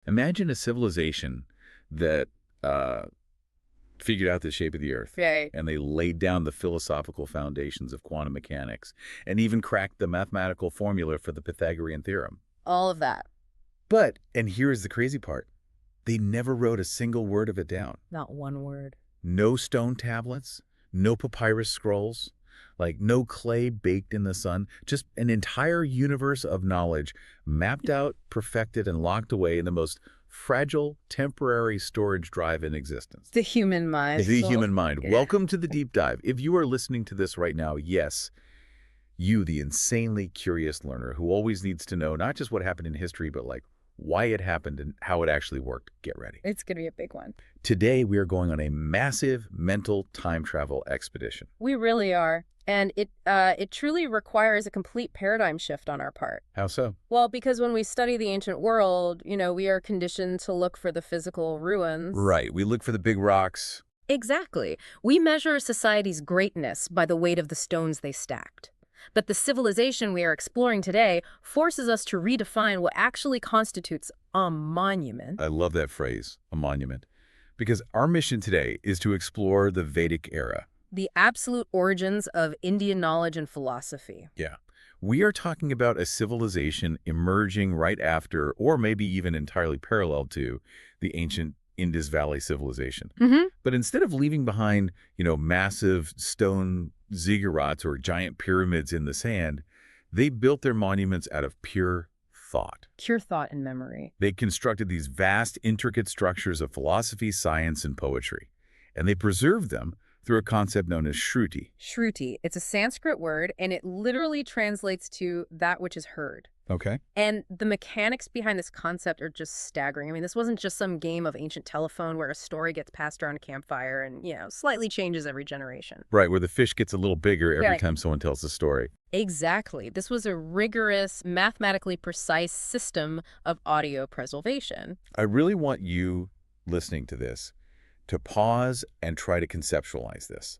Imagine a civilization that figured out the shape of the Earth. Right. And they laid down the philosophical foundations of quantum mechanics and even cracked the mathematical formula for the Pythagorean theorem. All of that. But, and here's the crazy part, they never wrote a single word of it down. Not one word. No stone tablets, no papyrus scrolls, like no clay baked in the sun, just an entire universe of knowledge mapped out, perfected, and locked away in the most fragile, temporary storage drive in existence. The human mind. The human mind. Yeah. Welcome to the deep dive. If you are listening to this right now, yes, you, the insanely curious learner who always needs to know not just what happened in history, but like why it happened and how it actually worked. Get ready. It's going to be a big one. Today, we are going on a massive mental time travel expedition. We really are. And it truly requires a complete paradigm shift on our part. How so? Well, because when we study the ancient world, we are conditioned to look for the physical ruins. Right. We look for the big rocks. Exactly. We measure society's greatness by the weight of the stones they stacked. But the civilization we are exploring today forces us to redefine what actually constitutes a monument. I love that phrase, a monument, because our mission today is to explore the Vedic era. The absolute origins of Indian knowledge and philosophy. Yeah. We are talking about a civilization emerging right after, or maybe even entirely parallel to, the ancient Indus Valley civilization. Mm-hmm. But instead of leaving behind, massive stone ziggurats or giant pyramids in the sand, they built their monuments out of pure thought. Pure thought and memory. They constructed these vast, intricate structures of philosophy, science, and poetry. And they preserved them through a concept known as Shruti. Shruti. It's a Sanskrit word, and it literally translates to that which is heard. Okay. And the mechanics behind this concept are just staggering. I mean, this wasn't just some game of ancient telephone where a story gets passed around a campfire and, slightly changes every generation. Right, where the fish gets a little bigger every Right. time someone tells the story. Exactly. This was a rigorous, mathematically precise system of audio preservation. I really want you listening to this to pause and try to conceptualize this.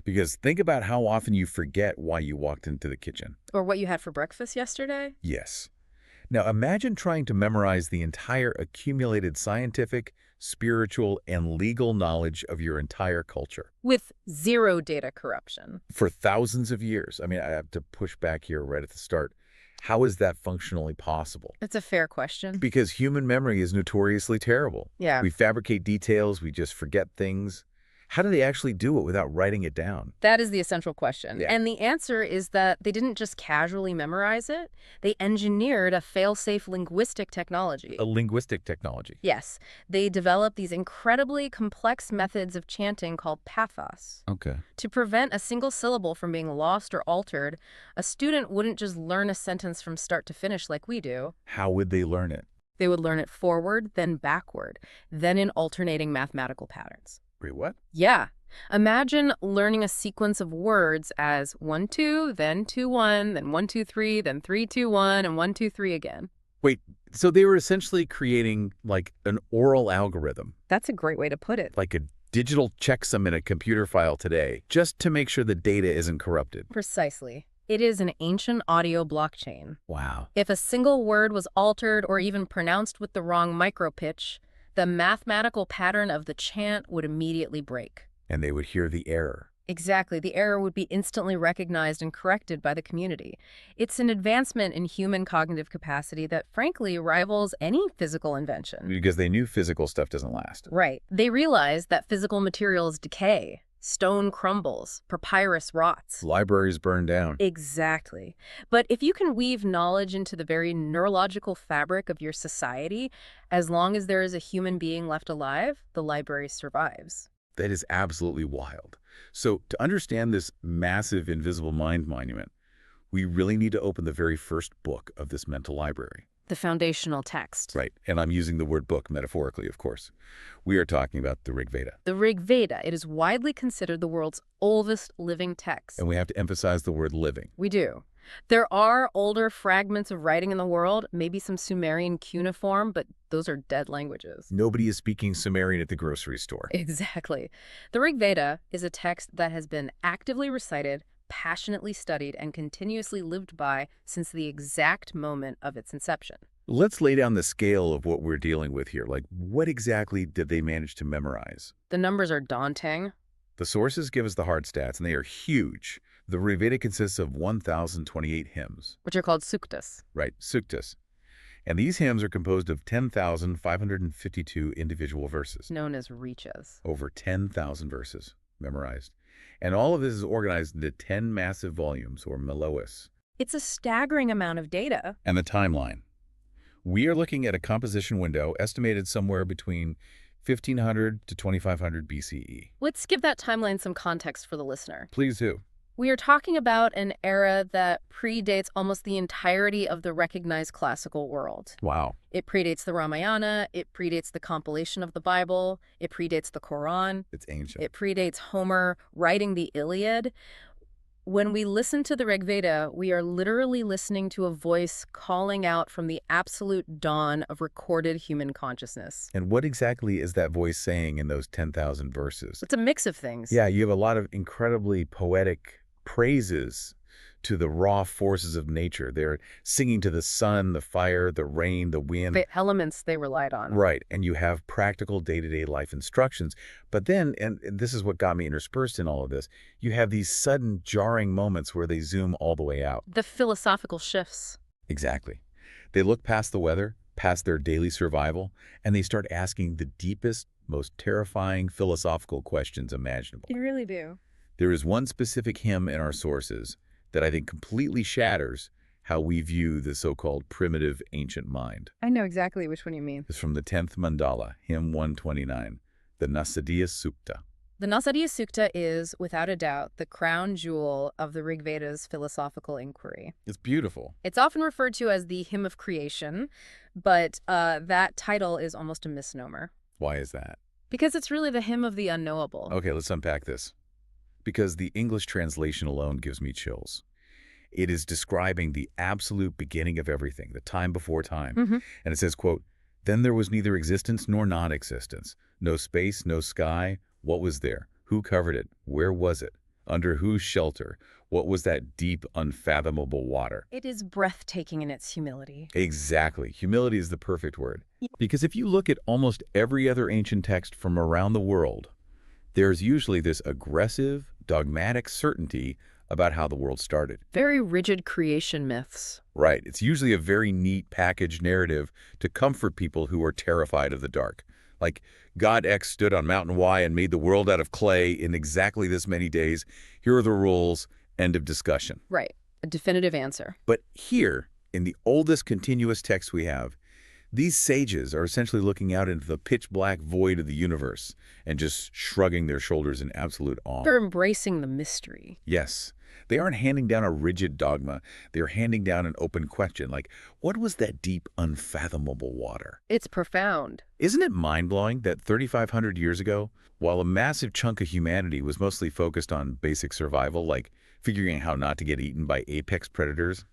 Because think about how often you forget why you walked into the kitchen. Or what you had for breakfast yesterday. Yes. Now imagine trying to memorize the entire accumulated scientific, spiritual, and legal knowledge of your entire culture. With zero data corruption. For thousands of years. I mean, I have to push back here right at the start. How is that functionally possible? It's a fair question. Because human memory is notoriously terrible. Yeah. We fabricate details, we just forget things. How do they actually do it without writing it down? That is the essential question. Yeah. And the answer is that they didn't just casually memorize it. They engineered a fail-safe linguistic technology. A linguistic technology. Yes. They developed these incredibly complex methods of chanting called pathos. Okay. To prevent a single syllable from being lost or altered, a student wouldn't just learn a sentence from start to finish like we do. How would they learn it? They would learn it forward, then backward, then in alternating mathematical patterns. Wait, what? Yeah. Imagine learning a sequence of words as 1, 2, then 2, 1, then 1, 2, 3, then 3, 2, 1, and 1, 2, 3 again. Wait, so they were essentially creating like an oral algorithm, That's a great way to put it. like a digital checksum in a computer file today, just to make sure the data isn't corrupted. Precisely. It is an ancient audio blockchain. Wow. If a single word was altered or even pronounced with the wrong micropitch, the mathematical pattern of the chant would immediately break. And they would hear the error. Exactly. The error would be instantly recognized and corrected by the community. It's an advancement in human cognitive capacity that, frankly, rivals any physical invention. Because they knew physical stuff doesn't last. Right. They realized that physical materials decay. Stone crumbles, papyrus rots. Libraries burn down. Exactly. But if you can weave knowledge into the very neurological fabric of your society, as long as there is a human being left alive, the library survives. That is absolutely wild. So to understand this massive invisible mind monument, we really need to open the very first book of this mental library. The foundational text. Right. And I'm using the word book metaphorically, of course. We are talking about the Rig Veda. The Rig Veda. It is widely considered the world's oldest living text. And we have to emphasize the word living. We do. There are older fragments of writing in the world, maybe some Sumerian cuneiform, but those are dead languages. Nobody is speaking Sumerian at the grocery store. Exactly. The Rig Veda is a text that has been actively recited, passionately studied, and continuously lived by since the exact moment of its inception. Let's lay down the scale of what we're dealing with here. Like, what exactly did they manage to memorize? The numbers are daunting. The sources give us the hard stats, and they are huge. The Rig Veda consists of 1,028 hymns. Which are called suktas. Right, suktas. And these hymns are composed of 10,552 individual verses. Known as riches. Over 10,000 verses memorized. And all of this is organized into 10 massive volumes, or melois. It's a staggering amount of data. And the timeline. We are looking at a composition window estimated somewhere between 1500 to 2500 BCE. Let's give that timeline some context for the listener. Please do. We are talking about an era that predates almost the entirety of the recognized classical world. Wow. It predates the Ramayana, it predates the compilation of the Bible, it predates the Quran, It's ancient. it predates Homer writing the Iliad. When we listen to the Rig Veda, we are literally listening to a voice calling out from the absolute dawn of recorded human consciousness. And what exactly is that voice saying in those 10,000 verses? It's a mix of things. Yeah, you have a lot of incredibly poetic praises to the raw forces of nature. They're singing to the sun, the fire, the rain, the wind. The elements they relied on. Right, and you have practical day-to-day life instructions. But then, and this is what got me interspersed in all of this, you have these sudden jarring moments where they zoom all the way out. The philosophical shifts. Exactly. They look past the weather, past their daily survival, and they start asking the deepest, most terrifying philosophical questions imaginable. You really do. There is one specific hymn in our sources that I think completely shatters how we view the so-called primitive ancient mind. I know exactly which one you mean. It's from the 10th mandala, hymn 129, the Nasadiya Sukta. The Nasadiya Sukta is, without a doubt, the crown jewel of the Rig Veda's philosophical inquiry. It's beautiful. It's often referred to as the Hymn of Creation, but that title is almost a misnomer. Why is that? Because it's really the hymn of the unknowable. Okay, let's unpack this. Because the English translation alone gives me chills. It is describing the absolute beginning of everything, the time before time. And it says, quote, "Then there was neither existence nor non-existence. No space, no sky. What was there? Who covered it? Where was it? Under whose shelter? What was that deep, unfathomable water?" It is breathtaking in its humility. Exactly. Humility is the perfect word. Because if you look at almost every other ancient text from around the world, there's usually this aggressive, dogmatic certainty about how the world started. Very rigid creation myths. Right. It's usually a very neat packaged narrative to comfort people who are terrified of the dark. Like, God X stood on Mountain Y and made the world out of clay in exactly this many days. Here are the rules. End of discussion. Right. A definitive answer. But here, in the oldest continuous text we have, these sages are essentially looking out into the pitch-black void of the universe and just shrugging their shoulders in absolute awe. They're embracing the mystery. Yes. They aren't handing down a rigid dogma. They're handing down an open question, like, what was that deep, unfathomable water? It's profound. Isn't it mind-blowing that 3,500 years ago, while a massive chunk of humanity was mostly focused on basic survival, like figuring out how not to get eaten by apex predators,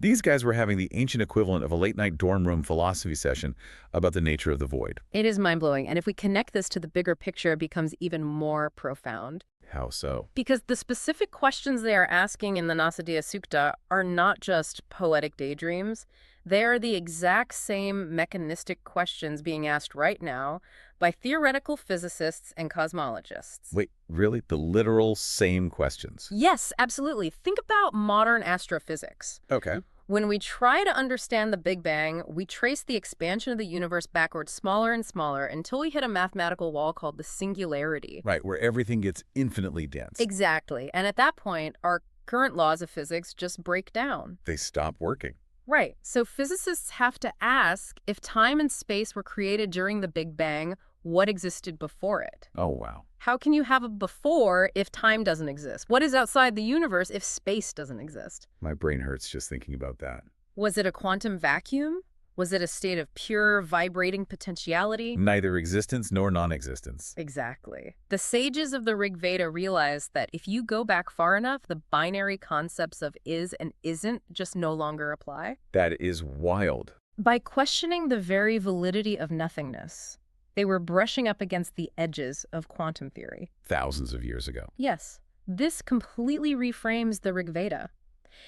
these guys were having the ancient equivalent of a late-night dorm room philosophy session about the nature of the void. It is mind-blowing, and if we connect this to the bigger picture, it becomes even more profound. How so? Because the specific questions they are asking in the Nasadiya Sukta are not just poetic daydreams. They are the exact same mechanistic questions being asked right now by theoretical physicists and cosmologists. Wait, really? The literal same questions? Yes, absolutely. Think about modern astrophysics. Okay. When we try to understand the Big Bang, we trace the expansion of the universe backwards smaller and smaller until we hit a mathematical wall called the singularity. Right, where everything gets infinitely dense. Exactly. And at that point, our current laws of physics just break down. They stop working. Right. So physicists have to ask, if time and space were created during the Big Bang, what existed before it? Oh, wow. How can you have a before if time doesn't exist? What is outside the universe if space doesn't exist? My brain hurts just thinking about that. Was it a quantum vacuum? Was it a state of pure vibrating potentiality? Neither existence nor non-existence. Exactly. The sages of the Rig Veda realized that if you go back far enough, the binary concepts of is and isn't just no longer apply. That is wild. By questioning the very validity of nothingness, they were brushing up against the edges of quantum theory. Thousands of years ago. Yes, this completely reframes the Rig Veda.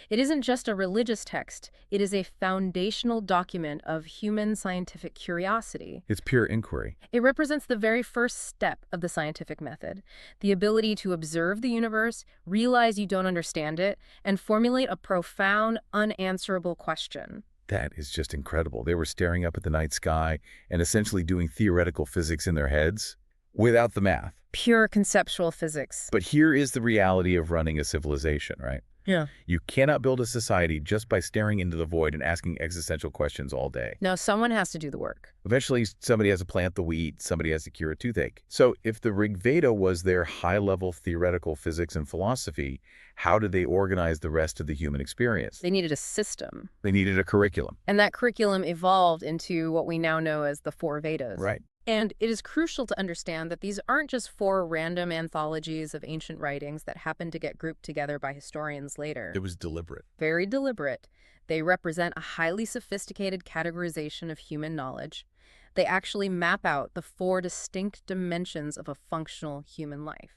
It isn't just a religious text. It is a foundational document of human scientific curiosity. It's pure inquiry. It represents the very first step of the scientific method, the ability to observe the universe, realize you don't understand it, and formulate a profound, unanswerable question. That is just incredible. They were staring up at the night sky and essentially doing theoretical physics in their heads without the math. Pure conceptual physics. But here is the reality of running a civilization, right? Yeah. You cannot build a society just by staring into the void and asking existential questions all day. No, someone has to do the work. Eventually, somebody has to plant the wheat, somebody has to cure a toothache. So if the Rig Veda was their high-level theoretical physics and philosophy, how did they organize the rest of the human experience? They needed a system. They needed a curriculum. And that curriculum evolved into what we now know as the four Vedas. Right. And it is crucial to understand that these aren't just four random anthologies of ancient writings that happened to get grouped together by historians later. It was deliberate. Very deliberate. They represent a highly sophisticated categorization of human knowledge. They actually map out the four distinct dimensions of a functional human life.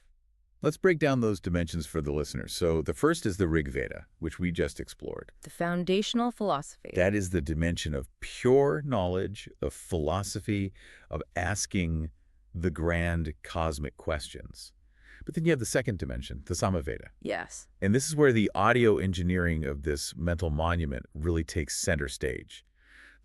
Let's break down those dimensions for the listeners. So the first is the Rig Veda, which we just explored. The foundational philosophy. That is the dimension of pure knowledge, of philosophy, of asking the grand cosmic questions. But then you have the second dimension, the Samaveda. Yes. And this is where the audio engineering of this mental monument really takes center stage.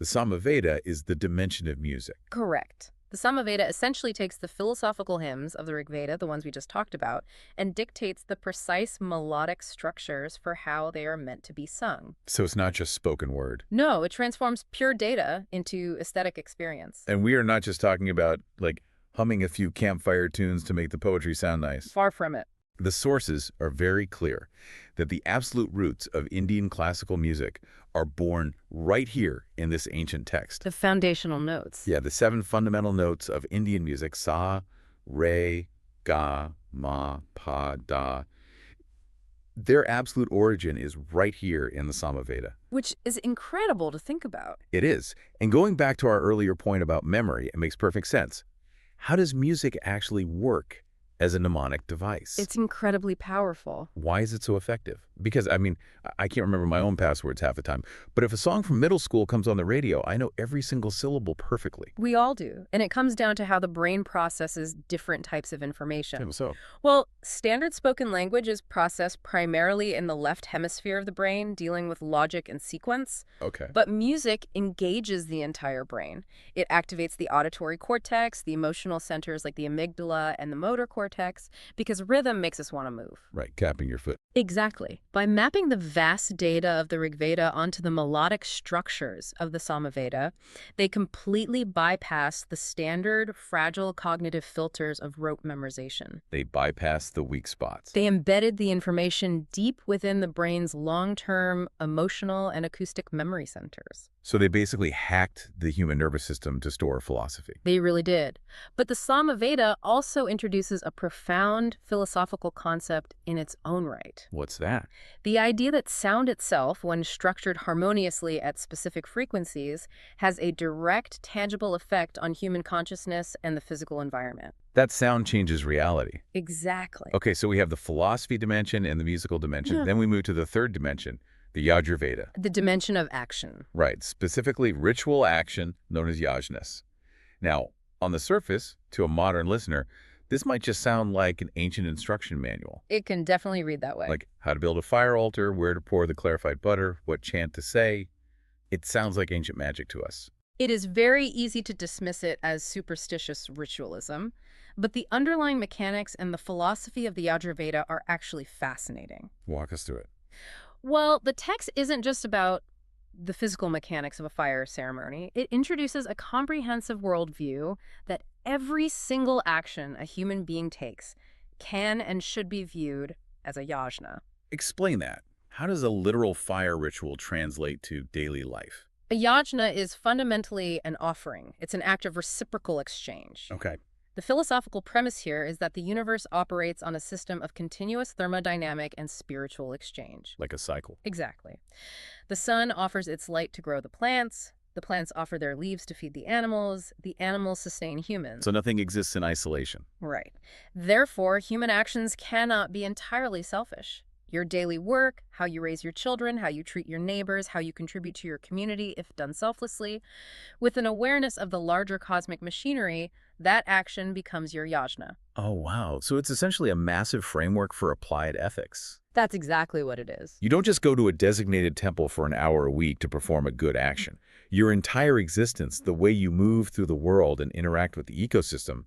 The Samaveda is the dimension of music. Correct. The Samaveda essentially takes the philosophical hymns of the Rig Veda, the ones we just talked about, and dictates the precise melodic structures for how they are meant to be sung. So it's not just spoken word. No, it transforms pure data into aesthetic experience. And we are not just talking about, like, humming a few campfire tunes to make the poetry sound nice. Far from it. The sources are very clear that the absolute roots of Indian classical music are born right here in this ancient text. The foundational notes. Yeah, the 7 fundamental notes of Indian music, sa, re, ga, ma, pa, da. Their absolute origin is right here in the Samaveda. Which is incredible to think about. It is. And going back to our earlier point about memory, it makes perfect sense. How does music actually work as a mnemonic device? It's incredibly powerful. Why is it so effective? Because, I mean, I can't remember my own passwords half the time, but if a song from middle school comes on the radio, I know every single syllable perfectly. We all do. And it comes down to how the brain processes different types of information. So, Well, standard spoken language is processed primarily in the left hemisphere of the brain, dealing with logic and sequence. okay. But music engages the entire brain. It activates the auditory cortex, the emotional centers like the amygdala and the motor cortex, because rhythm makes us want to move. Right, capping your foot. Exactly. By mapping the vast data of the Rig Veda onto the melodic structures of the Samaveda, they completely bypass the standard, fragile cognitive filters of rote memorization. They bypass the weak spots. They embedded the information deep within the brain's long-term emotional and acoustic memory centers. So they basically hacked the human nervous system to store philosophy. They really did. But the Samaveda also introduces a profound philosophical concept in its own right. What's that? The idea that sound itself, when structured harmoniously at specific frequencies, has a direct, tangible effect on human consciousness and the physical environment. That sound changes reality. Exactly. Okay, so we have the philosophy dimension and the musical dimension. Then we move to the third dimension, the Yajurveda. The dimension of action. Right, specifically ritual action known as yajnas. Now, on the surface, to a modern listener, this might just sound like an ancient instruction manual. It can definitely read that way. Like how to build a fire altar, where to pour the clarified butter, what chant to say. It sounds like ancient magic to us. It is very easy to dismiss it as superstitious ritualism, but the underlying mechanics and the philosophy of the Yajurveda are actually fascinating. Walk us through it. Well, the text isn't just about the physical mechanics of a fire ceremony. It introduces a comprehensive worldview that every single action a human being takes can and should be viewed as a yajna. Explain that. How does a literal fire ritual translate to daily life? A yajna is fundamentally an offering. It's an act of reciprocal exchange. Okay. The philosophical premise here is that the universe operates on a system of continuous thermodynamic and spiritual exchange. Like a cycle. Exactly. The sun offers its light to grow the plants offer their leaves to feed the animals sustain humans. So nothing exists in isolation. Right. Therefore, human actions cannot be entirely selfish. Your daily work, how you raise your children, how you treat your neighbors, how you contribute to your community if done selflessly. With an awareness of the larger cosmic machinery, that action becomes your yajna. Oh, wow. So it's essentially a massive framework for applied ethics. That's exactly what it is. You don't just go to a designated temple for an hour a week to perform a good action. Your entire existence, the way you move through the world and interact with the ecosystem,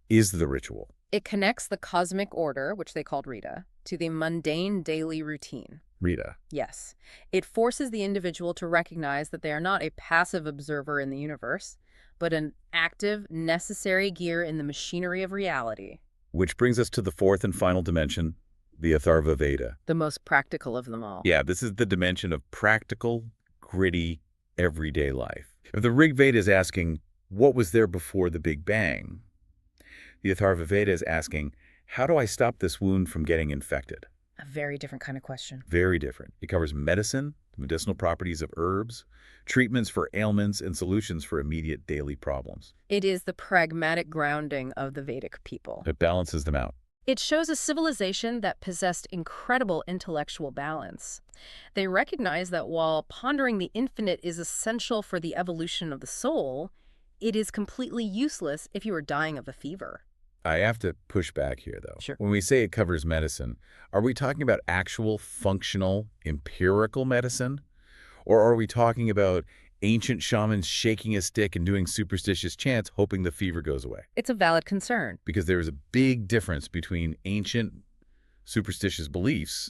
is the ritual. It connects the cosmic order, which they called Rita, to the mundane daily routine. Rita. Yes. It forces the individual to recognize that they are not a passive observer in the universe, but an active, necessary gear in the machinery of reality. Which brings us to the fourth and final dimension, the Atharva Veda. The most practical of them all. Yeah, this is the dimension of practical, gritty, everyday life. If the Rig Veda is asking, what was there before the Big Bang? The Atharva Veda is asking, how do I stop this wound from getting infected? A very different kind of question. Very different. It covers medicine, the medicinal properties of herbs, treatments for ailments, and solutions for immediate daily problems. It is the pragmatic grounding of the Vedic people. It balances them out. It shows a civilization that possessed incredible intellectual balance. They recognize that while pondering the infinite is essential for the evolution of the soul, it is completely useless if you are dying of a fever. I have to push back here, though. Sure. When we say it covers medicine, are we talking about actual, functional, empirical medicine? Or are we talking about ancient shamans shaking a stick and doing superstitious chants, hoping the fever goes away? It's a valid concern. Because there is a big difference between ancient superstitious beliefs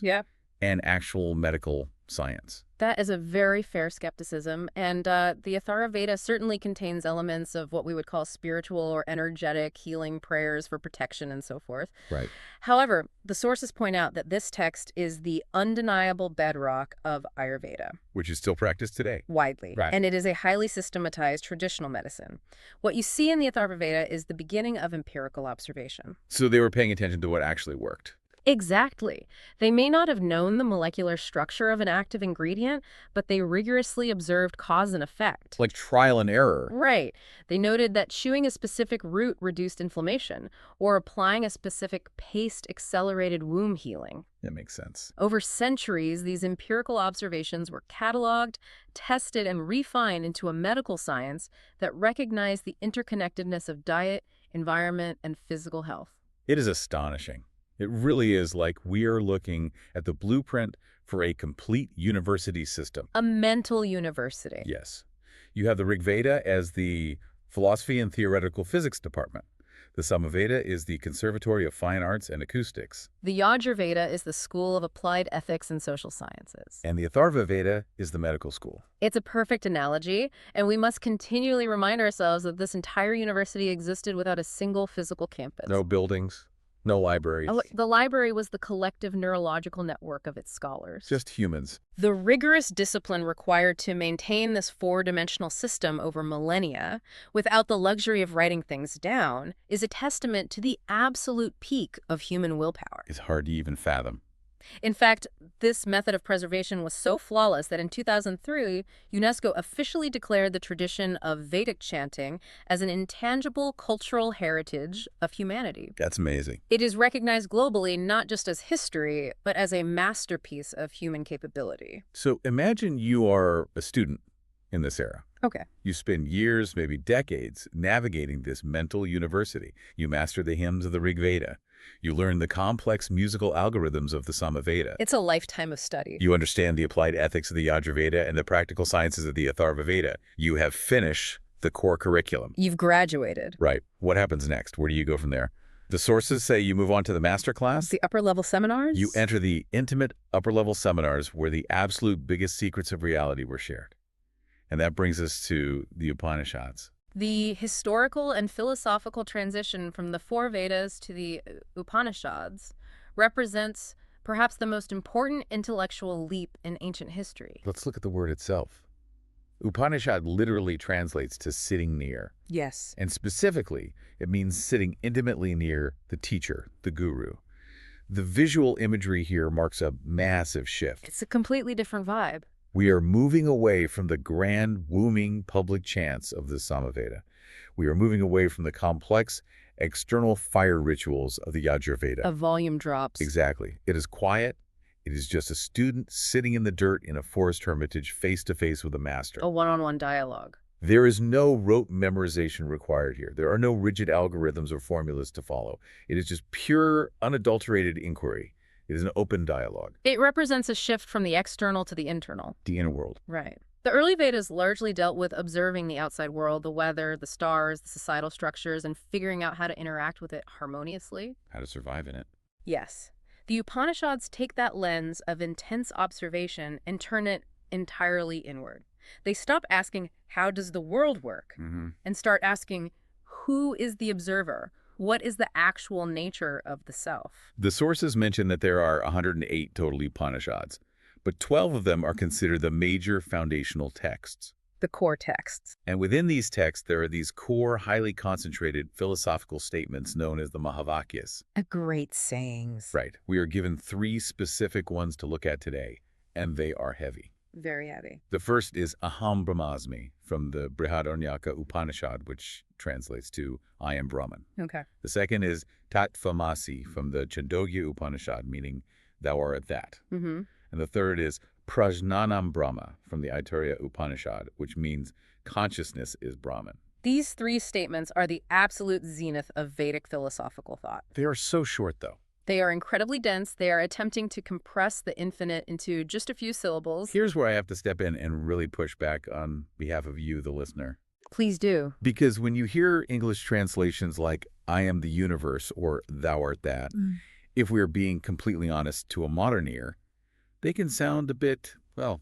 and actual medical science. That is a very fair skepticism, and the Atharva Veda certainly contains elements of what we would call spiritual or energetic healing prayers for protection and so forth. Right. However, the sources point out that this text is the undeniable bedrock of Ayurveda. Which is still practiced today. Widely. Right. And it is a highly systematized traditional medicine. What you see in the Atharva Veda is the beginning of empirical observation. So they were paying attention to what actually worked. Exactly. They may not have known the molecular structure of an active ingredient, but they rigorously observed cause and effect. Like trial and error. Right. They noted that chewing a specific root reduced inflammation, or applying a specific paste accelerated wound healing. That makes sense. Over centuries, these empirical observations were cataloged, tested, and refined into a medical science that recognized the interconnectedness of diet, environment, and physical health. It is astonishing. It really is like we are looking at the blueprint for a complete university system. A mental university. Yes. You have the Rig Veda as the philosophy and theoretical physics department. The Samaveda is the Conservatory of Fine Arts and Acoustics. The Yajurveda is the School of Applied Ethics and Social Sciences. And the Atharva Veda is the medical school. It's a perfect analogy, and we must continually remind ourselves that this entire university existed without a single physical campus. No buildings. No libraries. The library was the collective neurological network of its scholars. Just humans. The rigorous discipline required to maintain this four-dimensional system over millennia, without the luxury of writing things down, is a testament to the absolute peak of human willpower. It's hard to even fathom. In fact, this method of preservation was so flawless that in 2003, UNESCO officially declared the tradition of Vedic chanting as an intangible cultural heritage of humanity. That's amazing. It is recognized globally not just as history, but as a masterpiece of human capability. So imagine you are a student in this era. Okay. You spend years, maybe decades, navigating this mental university. You master the hymns of the Rig Veda. You learn the complex musical algorithms of the Samaveda. It's a lifetime of study. You understand the applied ethics of the Yajurveda and the practical sciences of the Atharva Veda. You have finished the core curriculum. You've graduated. Right. What happens next? Where do you go from there? The sources say you move on to the master class. The upper-level seminars? You enter the intimate upper-level seminars where the absolute biggest secrets of reality were shared. And that brings us to the Upanishads. The historical and philosophical transition from the four Vedas to the Upanishads represents perhaps the most important intellectual leap in ancient history. Let's look at the word itself. Upanishad literally translates to sitting near. Yes. And specifically, it means sitting intimately near the teacher, the guru. The visual imagery here marks a massive shift. It's a completely different vibe. We are moving away from the grand, wooming public chants of the Samaveda. We are moving away from the complex, external fire rituals of the Yajurveda. A volume drops. Exactly. It is quiet, It is just a student sitting in the dirt in a forest hermitage face-to-face with a master. A one-on-one dialogue. There is no rote memorization required here. There are no rigid algorithms or formulas to follow. It is just pure, unadulterated inquiry. It is an open dialogue. It represents a shift from the external to the internal. The inner world. Right. The early Vedas largely dealt with observing the outside world, the weather, the stars, the societal structures, and figuring out how to interact with it harmoniously. How to survive in it. Yes. The Upanishads take that lens of intense observation and turn it entirely inward. They stop asking, how does the world work? And start asking, who is the observer? What is the actual nature of the self? The sources mention that there are 108 total Upanishads, but 12 of them are considered the major foundational texts. The core texts. And within these texts, there are these core, highly concentrated philosophical statements known as the Mahavakyas. Great sayings. Right. We are given 3 specific ones to look at today, and they are heavy. Very heavy. The first is Aham Brahmasmi from the Brihadaranyaka Upanishad, which translates to I am Brahman. Okay. The second is Tattvamasi from the Chandogya Upanishad, meaning thou art that. And the third is Prajnanam Brahma from the Aitareya Upanishad, which means consciousness is Brahman. These 3 statements are the absolute zenith of Vedic philosophical thought. They are so short, though. They are incredibly dense. They are attempting to compress the infinite into just a few syllables. Here's where I have to step in and really push back on behalf of you, the listener. Please do. Because when you hear English translations like I am the universe or thou art that, if we're being completely honest to a modern ear, they can sound a bit, well,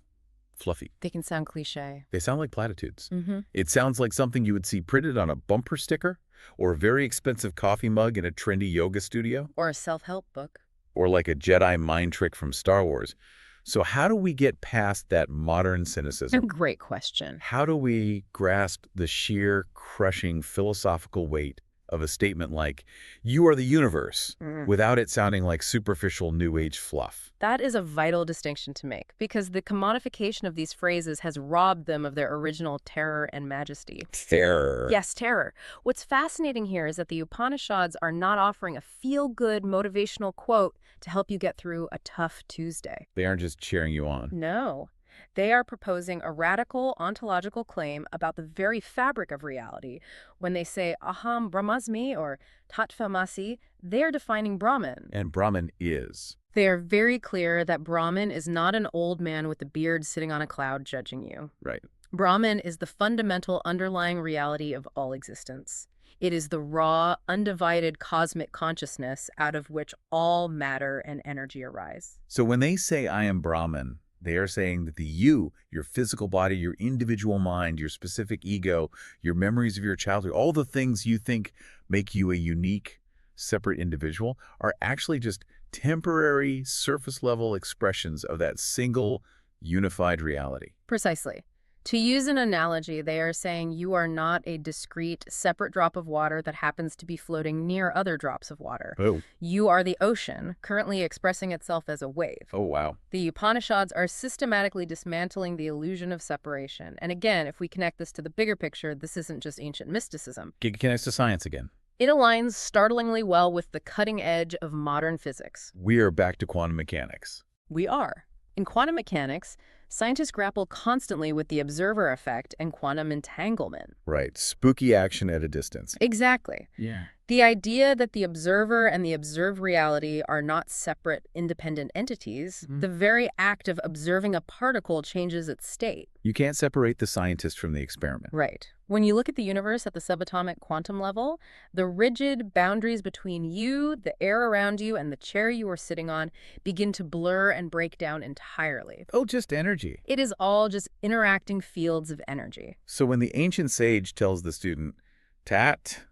fluffy. They can sound cliche. They sound like platitudes. It sounds like something you would see printed on a bumper sticker or a very expensive coffee mug in a trendy yoga studio. Or a self-help book. Or like a Jedi mind trick from Star Wars. So how do we get past that modern cynicism? Great question. How do we grasp the sheer, crushing philosophical weight of a statement like, you are the universe, without it sounding like superficial New Age fluff? That is a vital distinction to make, because the commodification of these phrases has robbed them of their original terror and majesty. Terror. Yes, terror. What's fascinating here is that the Upanishads are not offering a feel-good motivational quote to help you get through a tough Tuesday. They aren't just cheering you on. No. They are proposing a radical ontological claim about the very fabric of reality. When they say Aham Brahmasmi or Tattvamasi, they are defining Brahman. And Brahman is. They are very clear that Brahman is not an old man with a beard sitting on a cloud judging you. Right. Brahman is the fundamental underlying reality of all existence. It is the raw, undivided cosmic consciousness out of which all matter and energy arise. So when they say I am Brahman, they are saying that the you, your physical body, your individual mind, your specific ego, your memories of your childhood, all the things you think make you a unique, separate individual are actually just temporary, surface-level expressions of that single, unified reality. Precisely. To use an analogy, they are saying you are not a discrete, separate drop of water that happens to be floating near other drops of water. Oh. You are the ocean, currently expressing itself as a wave. Oh, wow. The Upanishads are systematically dismantling the illusion of separation. And again, if we connect this to the bigger picture, this isn't just ancient mysticism. It connects to science again. It aligns startlingly well with the cutting edge of modern physics. We are back to quantum mechanics. We are. In quantum mechanics, scientists grapple constantly with the observer effect and quantum entanglement. Right. Spooky action at a distance. Exactly. Yeah. The idea that the observer and the observed reality are not separate, independent entities, the very act of observing a particle changes its state. You can't separate the scientist from the experiment. Right. When you look at the universe at the subatomic quantum level, the rigid boundaries between you, the air around you, and the chair you are sitting on begin to blur and break down entirely. Oh, just energy. It is all just interacting fields of energy. So when the ancient sage tells the student, Tat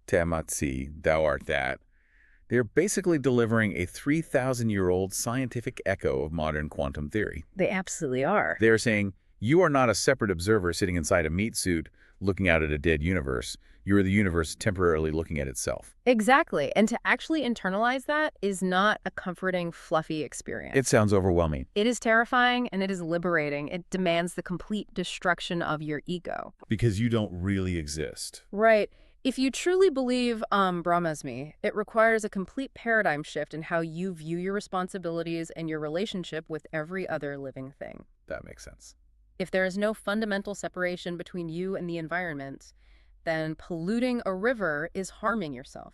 Tamatsi, thou art that, they're basically delivering a 3,000-year-old scientific echo of modern quantum theory. They absolutely are. They're saying, you are not a separate observer sitting inside a meat suit looking out at a dead universe. You are the universe temporarily looking at itself. Exactly. And to actually internalize that is not a comforting, fluffy experience. It sounds overwhelming. It is terrifying and it is liberating. It demands the complete destruction of your ego. Because you don't really exist. Right. If you truly believe Brahmasmi, it requires a complete paradigm shift in how you view your responsibilities and your relationship with every other living thing. That makes sense. If there is no fundamental separation between you and the environment, then polluting a river is harming yourself.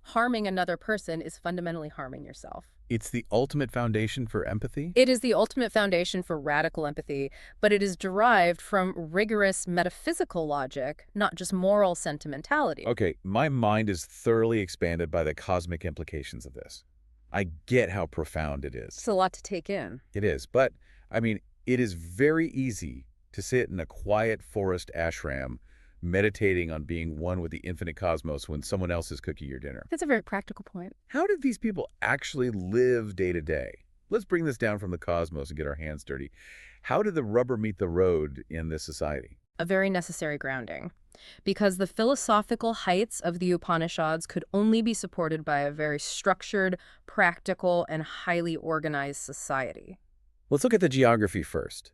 Harming another person is fundamentally harming yourself. It's the ultimate foundation for empathy? It is the ultimate foundation for radical empathy, but it is derived from rigorous metaphysical logic, not just moral sentimentality. Okay, my mind is thoroughly expanded by the cosmic implications of this. I get how profound it is. It's a lot to take in. It is, but, I mean, it is very easy to sit in a quiet forest ashram meditating on being one with the infinite cosmos when someone else is cooking your dinner. That's a very practical point. How did these people actually live day to day? Let's bring this down from the cosmos and get our hands dirty. How did the rubber meet the road in this society? A very necessary grounding, because the philosophical heights of the Upanishads could only be supported by a very structured, practical, and highly organized society. Let's look at the geography first.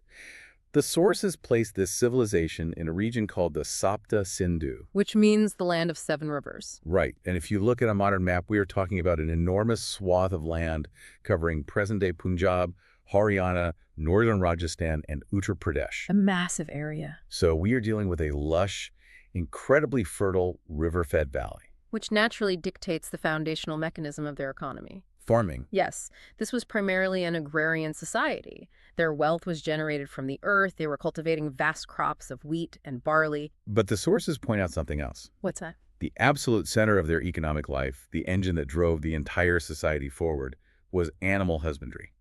The sources place this civilization in a region called the Sapta Sindhu. Which means the land of 7 rivers. Right, and if you look at a modern map, we are talking about an enormous swath of land covering present-day Punjab, Haryana, northern Rajasthan, and Uttar Pradesh. A massive area. So we are dealing with a lush, incredibly fertile, river-fed valley. Which naturally dictates the foundational mechanism of their economy. Farming. Yes, this was primarily an agrarian society. Their wealth was generated from the earth. They were cultivating vast crops of wheat and barley. But the sources point out something else. What's that? The absolute center of their economic life, the engine that drove the entire society forward, was animal husbandry.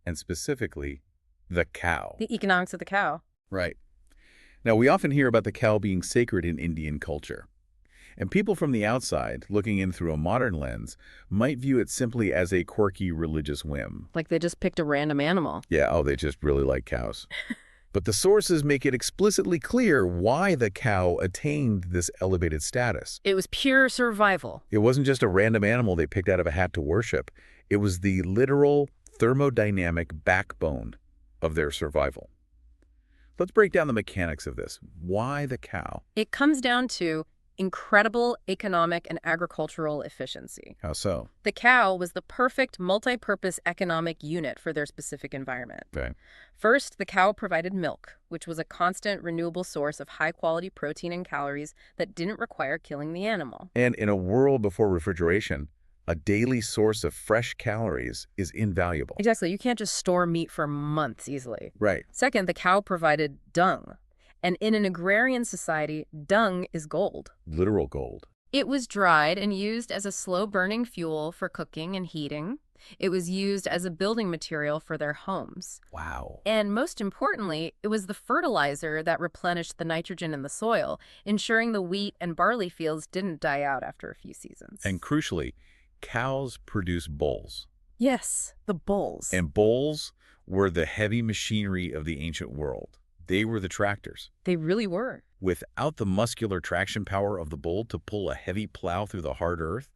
And specifically, the cow. The economics of the cow. Right. Now, we often hear about the cow being sacred in Indian culture. And people from the outside, looking in through a modern lens, might view it simply as a quirky religious whim. Like they just picked a random animal. Yeah, oh, they just really like cows. But the sources make it explicitly clear why the cow attained this elevated status. It was pure survival. It wasn't just a random animal they picked out of a hat to worship. It was the literal thermodynamic backbone of their survival. Let's break down the mechanics of this. Why the cow? It comes down to incredible economic and agricultural efficiency. How so? The cow was the perfect multi-purpose economic unit for their specific environment. Okay. First, the cow provided milk, which was a constant, renewable source of high-quality protein and calories that didn't require killing the animal. And in a world before refrigeration, a daily source of fresh calories is invaluable. Exactly. You can't just store meat for months easily. Right. Second, the cow provided dung. And in an agrarian society, dung is gold. Literal gold. It was dried and used as a slow-burning fuel for cooking and heating. It was used as a building material for their homes. Wow. And most importantly, it was the fertilizer that replenished the nitrogen in the soil, ensuring the wheat and barley fields didn't die out after a few seasons. And crucially, cows produce bulls. Yes, the bulls. And bulls were the heavy machinery of the ancient world. They were the tractors. They really were. Without the muscular traction power of the bull to pull a heavy plow through the hard earth,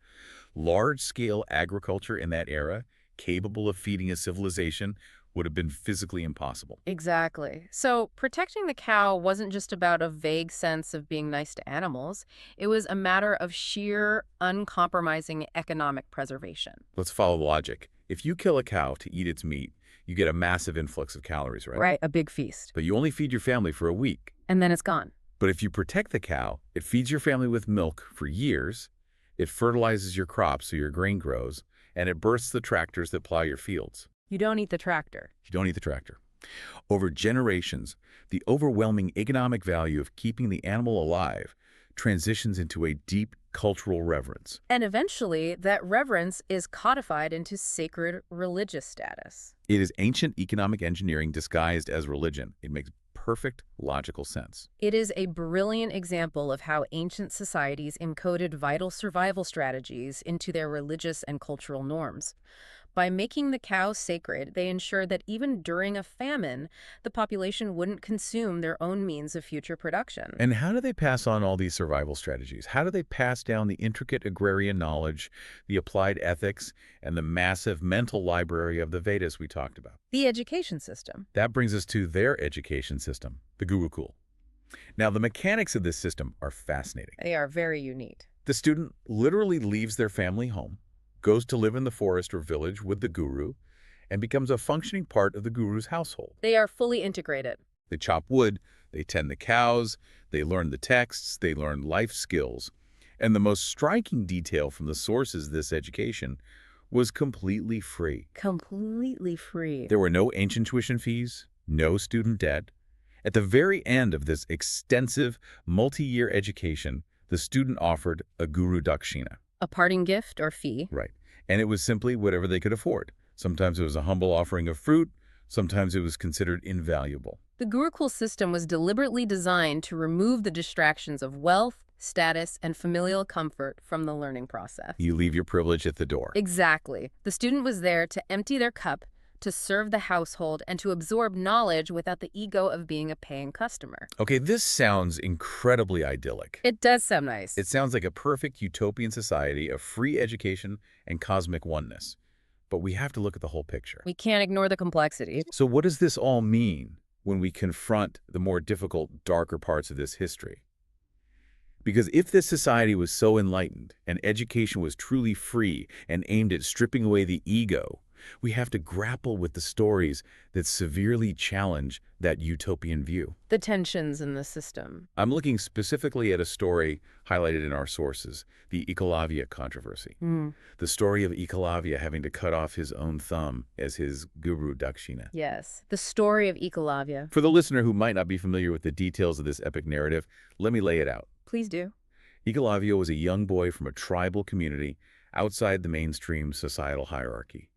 large-scale agriculture in that era, capable of feeding a civilization, would have been physically impossible. Exactly. So protecting the cow wasn't just about a vague sense of being nice to animals. It was a matter of sheer, uncompromising economic preservation. Let's follow the logic. If you kill a cow to eat its meat, you get a massive influx of calories, right? Right, a big feast. But you only feed your family for a week. And then it's gone. But if you protect the cow, it feeds your family with milk for years, it fertilizes your crops so your grain grows, and it births the tractors that plow your fields. You don't eat the tractor. You don't eat the tractor. Over generations, the overwhelming economic value of keeping the animal alive transitions into a deep cultural reverence. And eventually, that reverence is codified into sacred religious status. It is ancient economic engineering disguised as religion. It makes perfect logical sense. It is a brilliant example of how ancient societies encoded vital survival strategies into their religious and cultural norms. By making the cow sacred, they ensured that even during a famine, the population wouldn't consume their own means of future production. And how do they pass on all these survival strategies? How do they pass down the intricate agrarian knowledge, the applied ethics, and the massive mental library of the Vedas we talked about? The education system. That brings us to their education system, the Gurukul. Now, the mechanics of this system are fascinating. They are very unique. The student literally leaves their family home, goes to live in the forest or village with the guru, and becomes a functioning part of the guru's household. They are fully integrated. They chop wood, they tend the cows, they learn the texts, they learn life skills. And the most striking detail from the sources of this education was completely free. Completely free. There were no ancient tuition fees, no student debt. At the very end of this extensive, multi-year education, the student offered a guru dakshina. A parting gift or fee. Right. And it was simply whatever they could afford. Sometimes it was a humble offering of fruit. Sometimes it was considered invaluable. The Gurukul system was deliberately designed to remove the distractions of wealth, status, and familial comfort from the learning process. You leave your privilege at the door. Exactly. The student was there to empty their cup, to serve the household, and to absorb knowledge without the ego of being a paying customer. Okay, this sounds incredibly idyllic. It does sound nice. It sounds like a perfect utopian society of free education and cosmic oneness. But we have to look at the whole picture. We can't ignore the complexity. So what does this all mean when we confront the more difficult, darker parts of this history? Because if this society was so enlightened and education was truly free and aimed at stripping away the ego, we have to grapple with the stories that severely challenge that utopian view. The tensions in the system. I'm looking specifically at a story highlighted in our sources, the Ekalavya controversy. The story of Ekalavya having to cut off his own thumb as his guru dakshina. Yes. The story of Ekalavya. For the listener who might not be familiar with the details of this epic narrative, let me lay it out. Please do. Ekalavya was a young boy from a tribal community outside the mainstream societal hierarchy.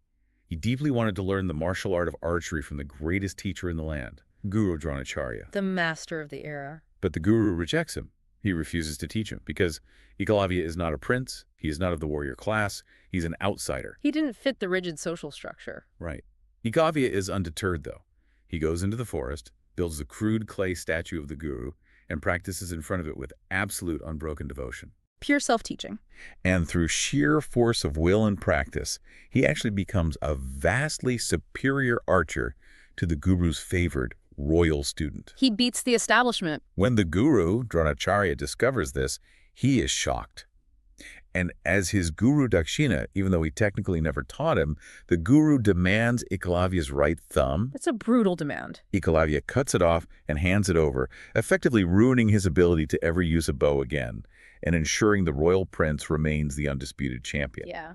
He deeply wanted to learn the martial art of archery from the greatest teacher in the land, Guru Dronacharya. The master of the era. But the guru rejects him. He refuses to teach him because Ekalavya is not a prince, he is not of the warrior class, he's an outsider. He didn't fit the rigid social structure. Right. Ekalavya is undeterred, though. He goes into the forest, builds the crude clay statue of the guru, and practices in front of it with absolute unbroken devotion. Pure self-teaching. And through sheer force of will and practice, he actually becomes a vastly superior archer to the guru's favored royal student. He beats the establishment. When the guru, Dronacharya, discovers this, he is shocked. And as his guru dakshina, even though he technically never taught him, the guru demands Ekalavya's right thumb. It's a brutal demand. Ekalavya cuts it off and hands it over, effectively ruining his ability to ever use a bow again, and ensuring the royal prince remains the undisputed champion. Yeah.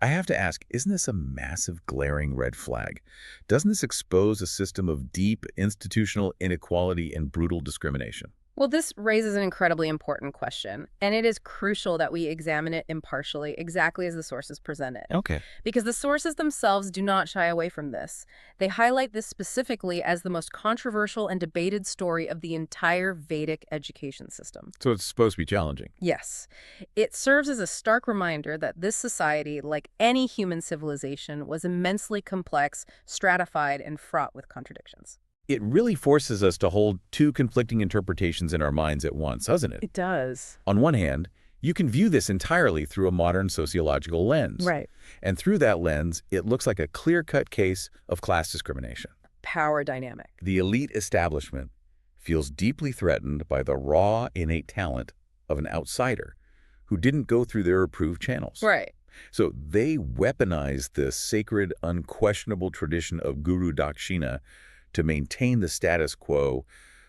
I have to ask, isn't this a massive, glaring red flag? Doesn't this expose a system of deep institutional inequality and brutal discrimination? Well, this raises an incredibly important question, and it is crucial that we examine it impartially, exactly as the sources present it. Okay. Because the sources themselves do not shy away from this. They highlight this specifically as the most controversial and debated story of the entire Vedic education system. So it's supposed to be challenging. Yes. It serves as a stark reminder that this society, like any human civilization, was immensely complex, stratified, and fraught with contradictions. It really forces us to hold two conflicting interpretations in our minds at once, doesn't it? It does. On one hand, you can view this entirely through a modern sociological lens. Right. And through that lens, it looks like a clear-cut case of class discrimination. Power dynamic. The elite establishment feels deeply threatened by the raw, innate talent of an outsider who didn't go through their approved channels. Right. So they weaponize the sacred, unquestionable tradition of Guru Dakshina to maintain the status quo,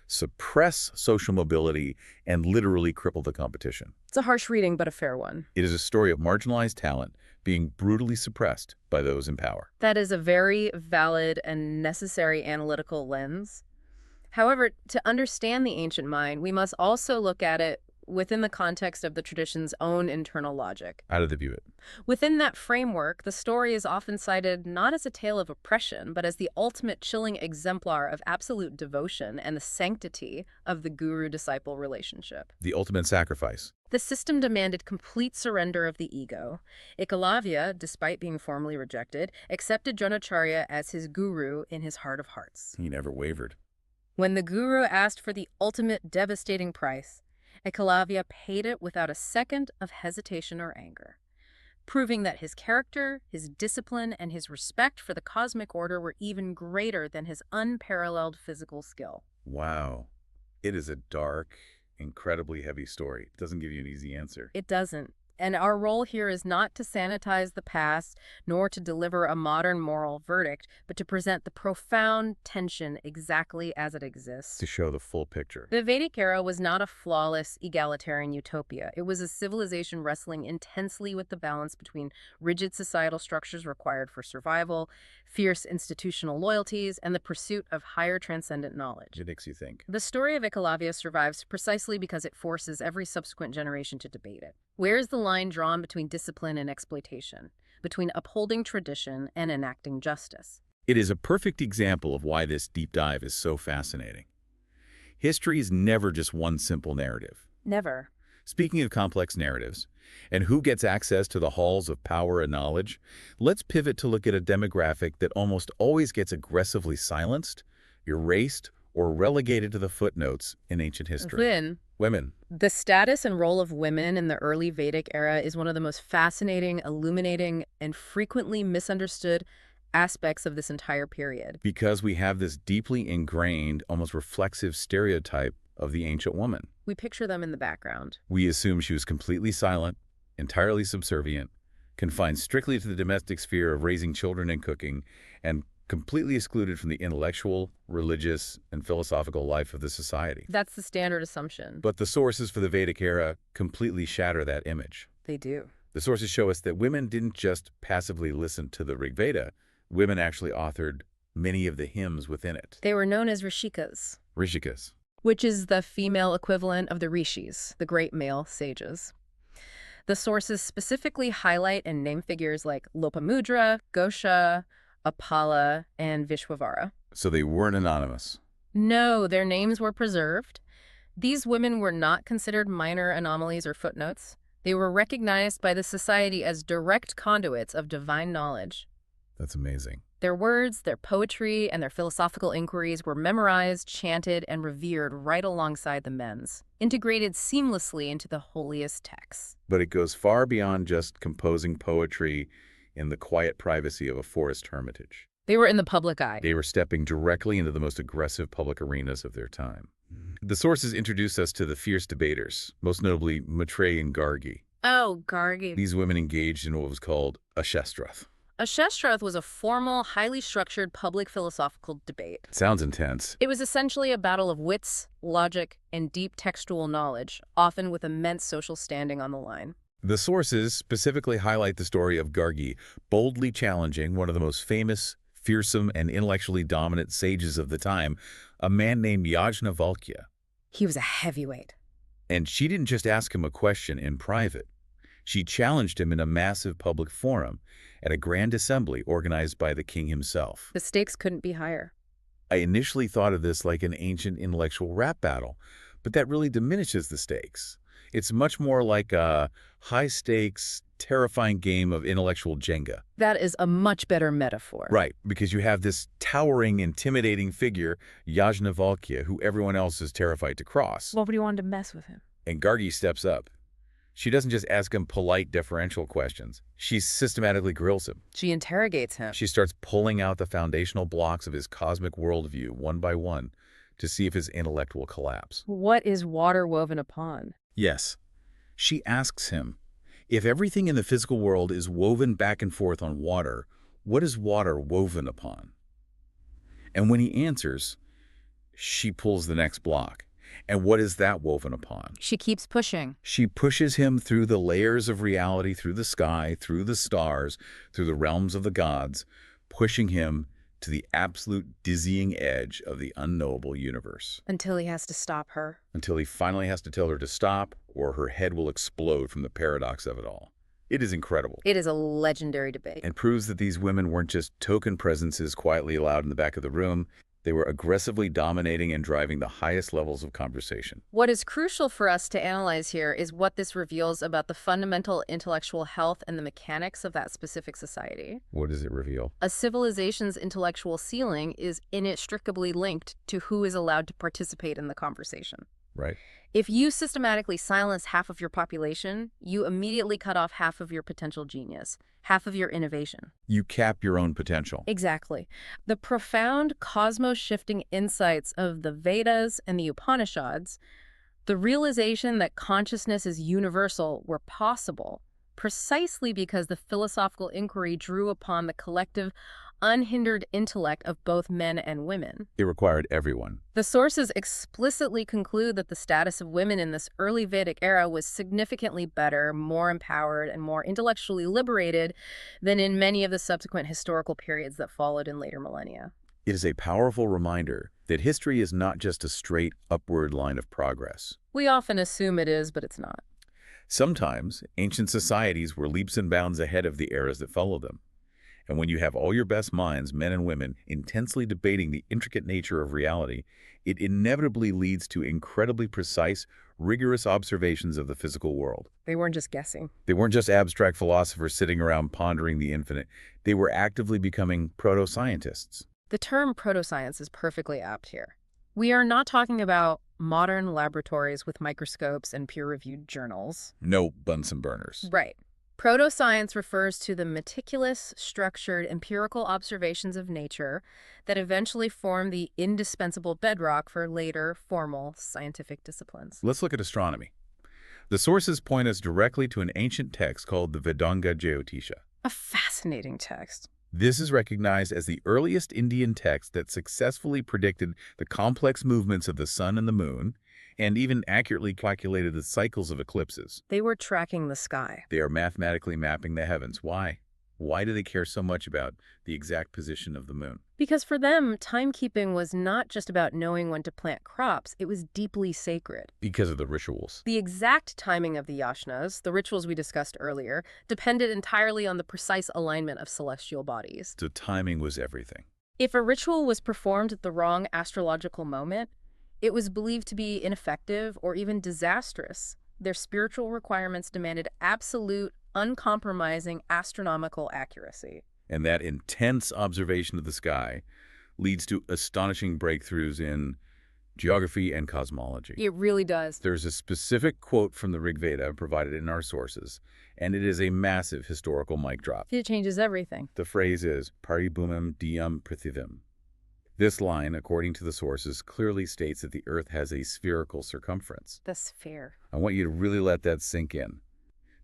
suppress social mobility, and literally cripple the competition. It's a harsh reading, but a fair one. It is a story of marginalized talent being brutally suppressed by those in power. That is a very valid and necessary analytical lens. However, to understand the ancient mind, we must also look at it within the context of the tradition's own internal logic. How do they view it? Within that framework, the story is often cited not as a tale of oppression, but as the ultimate chilling exemplar of absolute devotion and the sanctity of the guru-disciple relationship. The ultimate sacrifice. The system demanded complete surrender of the ego. Ekalavya, despite being formally rejected, accepted Dronacharya as his guru in his heart of hearts. He never wavered. When the guru asked for the ultimate devastating price, Ekalavya paid it without a second of hesitation or anger, proving that his character, his discipline, and his respect for the cosmic order were even greater than his unparalleled physical skill. Wow. It is a dark, incredibly heavy story. It doesn't give you an easy answer. It doesn't. And our role here is not to sanitize the past, nor to deliver a modern moral verdict, but to present the profound tension exactly as it exists. To show the full picture. The Vedic era was not a flawless, egalitarian utopia. It was a civilization wrestling intensely with the balance between rigid societal structures required for survival, fierce institutional loyalties, and the pursuit of higher transcendent knowledge. It makes you think. The story of Ekalavya survives precisely because it forces every subsequent generation to debate it. Where is the line drawn between discipline and exploitation, between upholding tradition and enacting justice? It is a perfect example of why this deep dive is so fascinating. History is never just one simple narrative. Never. Speaking of complex narratives, and who gets access to the halls of power and knowledge, let's pivot to look at a demographic that almost always gets aggressively silenced, erased, or relegated to the footnotes in ancient history. Women. The status and role of women in the early Vedic era is one of the most fascinating, illuminating, and frequently misunderstood aspects of this entire period. Because we have this deeply ingrained, almost reflexive stereotype of the ancient woman. We picture them in the background. We assume she was completely silent, entirely subservient, confined strictly to the domestic sphere of raising children and cooking, and completely excluded from the intellectual, religious, and philosophical life of the society. That's the standard assumption. But the sources for the Vedic era completely shatter that image. They do. The sources show us that women didn't just passively listen to the Rig Veda. Women actually authored many of the hymns within it. They were known as rishikas. Rishikas. Which is the female equivalent of the rishis, the great male sages. The sources specifically highlight and name figures like Lopamudra, Gosha, Apala, and Vishwavara. So they weren't anonymous. No, their names were preserved. These women were not considered minor anomalies or footnotes. They were recognized by the society as direct conduits of divine knowledge. That's amazing. Their words, their poetry, and their philosophical inquiries were memorized, chanted, and revered right alongside the men's, integrated seamlessly into the holiest texts. But it goes far beyond just composing poetry in the quiet privacy of a forest hermitage. They were in the public eye. They were stepping directly into the most aggressive public arenas of their time. The sources introduce us to the fierce debaters, most notably Maitreyi and Gargi. Oh, Gargi. These women engaged in what was called a shastrath. A shastrath was a formal, highly structured public philosophical debate. Sounds intense. It was essentially a battle of wits, logic, and deep textual knowledge, often with immense social standing on the line. The sources specifically highlight the story of Gargi, boldly challenging one of the most famous, fearsome, and intellectually dominant sages of the time, a man named Yajnavalkya. He was a heavyweight. And she didn't just ask him a question in private. She challenged him in a massive public forum at a grand assembly organized by the king himself. The stakes couldn't be higher. I initially thought of this like an ancient intellectual rap battle, but that really diminishes the stakes. It's much more like a high-stakes, terrifying game of intellectual Jenga. That is a much better metaphor. Right, because you have this towering, intimidating figure, Yajnavalkya, who everyone else is terrified to cross. Nobody wanted to mess with him. And Gargi steps up. She doesn't just ask him polite, deferential questions. She systematically grills him. She interrogates him. She starts pulling out the foundational blocks of his cosmic worldview, one by one, to see if his intellect will collapse. What is water woven upon? Yes. She asks him, if everything in the physical world is woven back and forth on water, what is water woven upon? And when he answers, she pulls the next block. And what is that woven upon? She keeps pushing. She pushes him through the layers of reality, through the sky, through the stars, through the realms of the gods, pushing him to the absolute dizzying edge of the unknowable universe. Until he has to stop her. Until he finally has to tell her to stop, or her head will explode from the paradox of it all. It is incredible. It is a legendary debate. And proves that these women weren't just token presences quietly allowed in the back of the room. They were aggressively dominating and driving the highest levels of conversation. What is crucial for us to analyze here is what this reveals about the fundamental intellectual health and the mechanics of that specific society. What does it reveal? A civilization's intellectual ceiling is inextricably linked to who is allowed to participate in the conversation. Right. If you systematically silence half of your population, you immediately cut off half of your potential genius, half of your innovation. You cap your own potential. Exactly. The profound cosmos-shifting insights of the Vedas and the Upanishads, the realization that consciousness is universal, were possible precisely because the philosophical inquiry drew upon the collective, unhindered intellect of both men and women. It required everyone. The sources explicitly conclude that the status of women in this early Vedic era was significantly better, more empowered, and more intellectually liberated than in many of the subsequent historical periods that followed in later millennia. It is a powerful reminder that history is not just a straight upward line of progress. We often assume it is, but it's not. Sometimes, ancient societies were leaps and bounds ahead of the eras that followed them. And when you have all your best minds, men and women, intensely debating the intricate nature of reality, it inevitably leads to incredibly precise, rigorous observations of the physical world. They weren't just guessing. They weren't just abstract philosophers sitting around pondering the infinite. They were actively becoming proto-scientists. The term proto-science is perfectly apt here. We are not talking about modern laboratories with microscopes and peer-reviewed journals. No Bunsen burners. Right. Proto-science refers to the meticulous, structured, empirical observations of nature that eventually form the indispensable bedrock for later, formal scientific disciplines. Let's look at astronomy. The sources point us directly to an ancient text called the Vedanga Jyotisha. A fascinating text. This is recognized as the earliest Indian text that successfully predicted the complex movements of the sun and the moon, and even accurately calculated the cycles of eclipses. They were tracking the sky. They are mathematically mapping the heavens. Why? Why do they care so much about the exact position of the moon? Because for them, timekeeping was not just about knowing when to plant crops, it was deeply sacred. Because of the rituals. The exact timing of the yashnas, the rituals we discussed earlier, depended entirely on the precise alignment of celestial bodies. So timing was everything. If a ritual was performed at the wrong astrological moment, it was believed to be ineffective or even disastrous. Their spiritual requirements demanded absolute, uncompromising astronomical accuracy. And that intense observation of the sky leads to astonishing breakthroughs in geography and cosmology. It really does. There's a specific quote from the Rig Veda provided in our sources, and it is a massive historical mic drop. It changes everything. The phrase is paribhumam diyam prithivim. This line, according to the sources, clearly states that the Earth has a spherical circumference. The sphere. I want you to really let that sink in.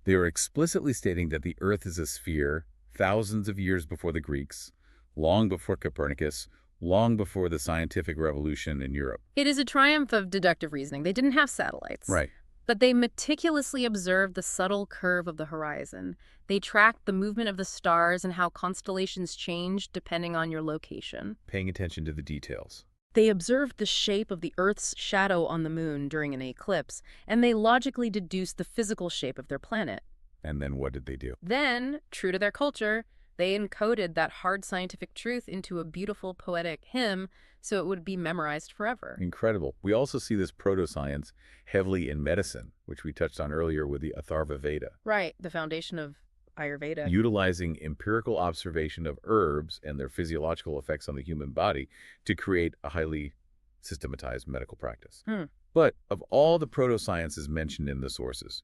They are explicitly stating that the Earth is a sphere thousands of years before the Greeks, long before Copernicus, long before the scientific revolution in Europe. It is a triumph of deductive reasoning. They didn't have satellites. Right. But they meticulously observed the subtle curve of the horizon. They tracked the movement of the stars and how constellations changed depending on your location. Paying attention to the details. They observed the shape of the Earth's shadow on the moon during an eclipse, and they logically deduced the physical shape of their planet. And then what did they do? Then, true to their culture, they encoded that hard scientific truth into a beautiful poetic hymn so it would be memorized forever. Incredible. We also see this proto-science heavily in medicine, which we touched on earlier with the Atharva Veda. Right, the foundation of Ayurveda. Utilizing empirical observation of herbs and their physiological effects on the human body to create a highly systematized medical practice. But of all the proto-sciences mentioned in the sources,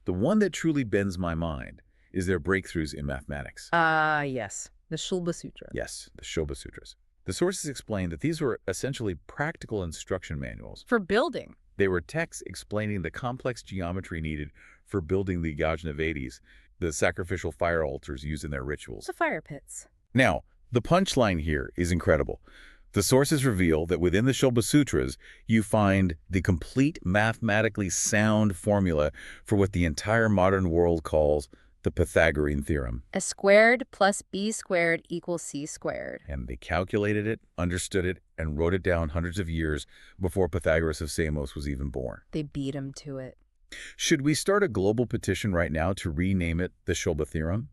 the one that truly bends my mind is their breakthroughs in mathematics. Yes, the Shulba Sutra. Yes, the Shobha Sutras. The sources explain that these were essentially practical instruction manuals. For building. They were texts explaining the complex geometry needed for building the Yajna-Vedis, the sacrificial fire altars used in their rituals. The fire pits. Now, the punchline here is incredible. The sources reveal that within the Shulba Sutras, you find the complete mathematically sound formula for what the entire modern world calls the Pythagorean theorem. A squared plus b squared equals c squared. And they calculated it, understood it, and wrote it down hundreds of years before Pythagoras of Samos was even born. They beat him to it. Should we start a global petition right now to rename it the Shulba theorem?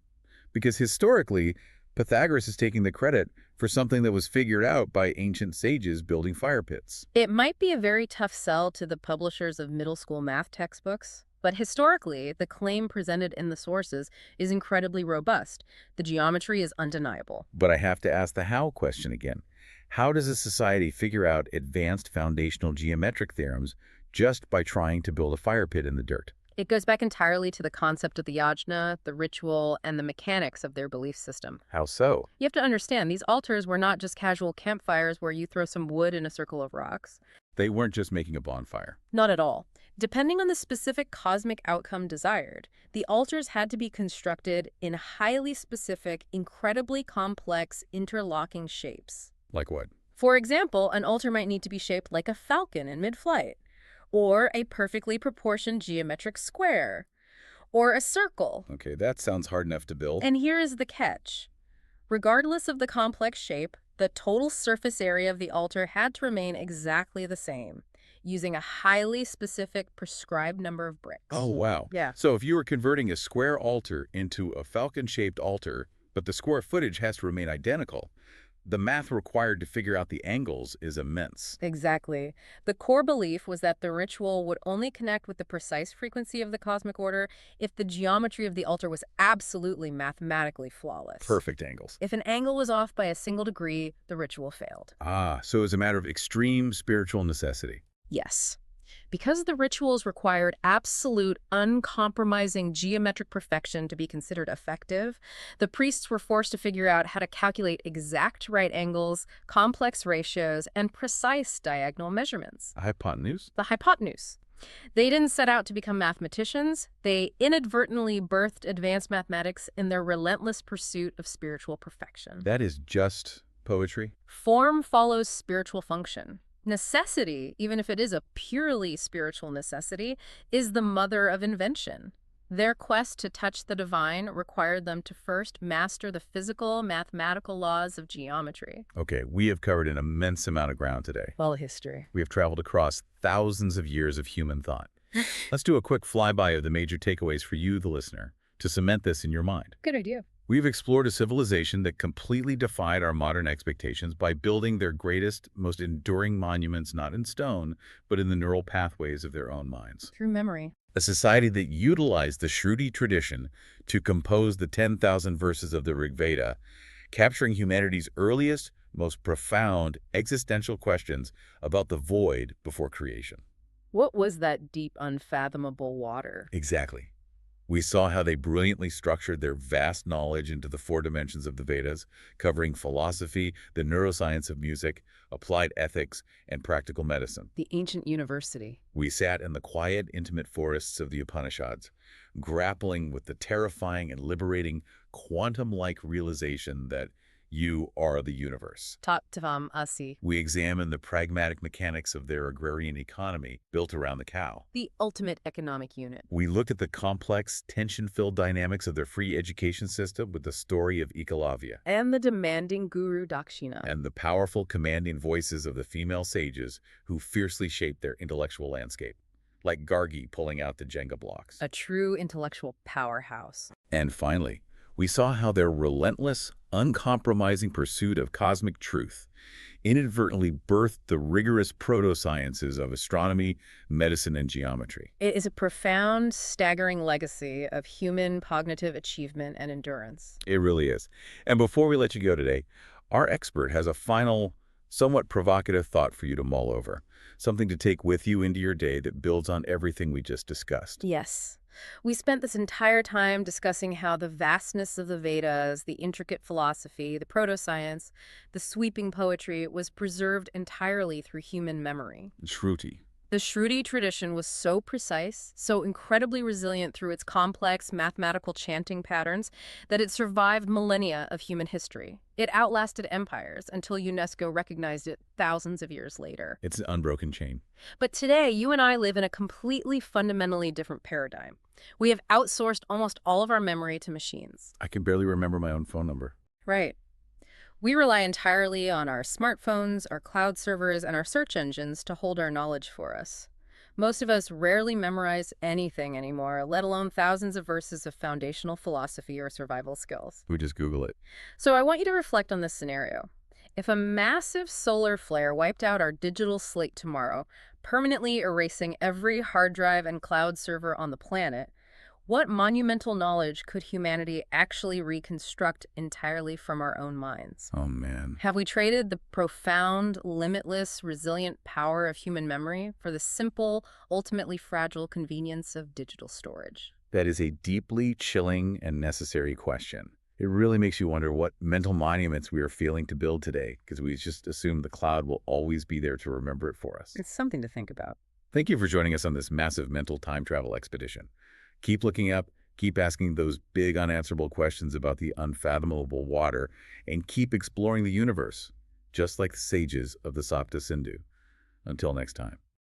Because historically, Pythagoras is taking the credit for something that was figured out by ancient sages building fire pits. It might be a very tough sell to the publishers of middle school math textbooks, but historically, the claim presented in the sources is incredibly robust. The geometry is undeniable. But I have to ask the how question again. How does a society figure out advanced foundational geometric theorems just by trying to build a fire pit in the dirt. It goes back entirely to the concept of the yajna, the ritual, and the mechanics of their belief system. How so? You have to understand, these altars were not just casual campfires where you throw some wood in a circle of rocks. They weren't just making a bonfire. Not at all. Depending on the specific cosmic outcome desired, the altars had to be constructed in highly specific, incredibly complex, interlocking shapes. Like what? For example, an altar might need to be shaped like a falcon in mid-flight, or a perfectly proportioned geometric square, or a circle. Okay, that sounds hard enough to build. And here is the catch. Regardless of the complex shape, the total surface area of the altar had to remain exactly the same, using a highly specific prescribed number of bricks. Oh, wow. Yeah. So if you were converting a square altar into a falcon-shaped altar, but the square footage has to remain identical, the math required to figure out the angles is immense. Exactly. The core belief was that the ritual would only connect with the precise frequency of the cosmic order if the geometry of the altar was absolutely mathematically flawless. Perfect angles. If an angle was off by a single degree, the ritual failed. Ah, so it was a matter of extreme spiritual necessity. Yes. Because the rituals required absolute, uncompromising geometric perfection to be considered effective, the priests were forced to figure out how to calculate exact right angles, complex ratios, and precise diagonal measurements. A hypotenuse? The hypotenuse. They didn't set out to become mathematicians. They inadvertently birthed advanced mathematics in their relentless pursuit of spiritual perfection. That is just poetry? Form follows spiritual function. Necessity, even if it is a purely spiritual necessity, is the mother of invention. Their quest to touch the divine required them to first master the physical, mathematical laws of geometry. Okay, we have covered an immense amount of ground today. Well, history. We have traveled across thousands of years of human thought. Let's do a quick flyby of the major takeaways for you, the listener, to cement this in your mind. Good idea. We've explored a civilization that completely defied our modern expectations by building their greatest, most enduring monuments not in stone, but in the neural pathways of their own minds. Through memory. A society that utilized the Shruti tradition to compose the 10,000 verses of the Rig Veda, capturing humanity's earliest, most profound existential questions about the void before creation. What was that deep, unfathomable water? Exactly. We saw how they brilliantly structured their vast knowledge into the 4 dimensions of the Vedas, covering philosophy, the neuroscience of music, applied ethics, and practical medicine. The ancient university. We sat in the quiet, intimate forests of the Upanishads, grappling with the terrifying and liberating quantum-like realization that you are the universe. Tat Tavam Asi. We examined the pragmatic mechanics of their agrarian economy built around the cow. The ultimate economic unit. We looked at the complex, tension-filled dynamics of their free education system with the story of Ekalavya. And the demanding guru Dakshina. And the powerful, commanding voices of the female sages who fiercely shaped their intellectual landscape, like Gargi pulling out the Jenga blocks. A true intellectual powerhouse. And finally, we saw how their relentless, uncompromising pursuit of cosmic truth inadvertently birthed the rigorous proto-sciences of astronomy, medicine, and geometry. It is a profound, staggering legacy of human cognitive achievement and endurance. It really is. And before we let you go today, our expert has a final, somewhat provocative thought for you to mull over, something to take with you into your day that builds on everything we just discussed. Yes. We spent this entire time discussing how the vastness of the Vedas, the intricate philosophy, the proto-science, the sweeping poetry was preserved entirely through human memory. Shruti. The Shruti tradition was so precise, so incredibly resilient through its complex mathematical chanting patterns, that it survived millennia of human history. It outlasted empires until UNESCO recognized it thousands of years later. It's an unbroken chain. But today, you and I live in a completely fundamentally different paradigm. We have outsourced almost all of our memory to machines. I can barely remember my own phone number. Right. We rely entirely on our smartphones, our cloud servers, and our search engines to hold our knowledge for us. Most of us rarely memorize anything anymore, let alone thousands of verses of foundational philosophy or survival skills. We just Google it. So I want you to reflect on this scenario. If a massive solar flare wiped out our digital slate tomorrow, permanently erasing every hard drive and cloud server on the planet, What monumental knowledge could humanity actually reconstruct entirely from our own minds? Oh, man. Have we traded the profound, limitless, resilient power of human memory for the simple, ultimately fragile convenience of digital storage? That is a deeply chilling and necessary question. It really makes you wonder what mental monuments we are failing to build today, because we just assume the cloud will always be there to remember it for us. It's something to think about. Thank you for joining us on this massive mental time travel expedition. Keep looking up, keep asking those big unanswerable questions about the unfathomable water, and keep exploring the universe, just like the sages of the Sapta Sindhu. Until next time.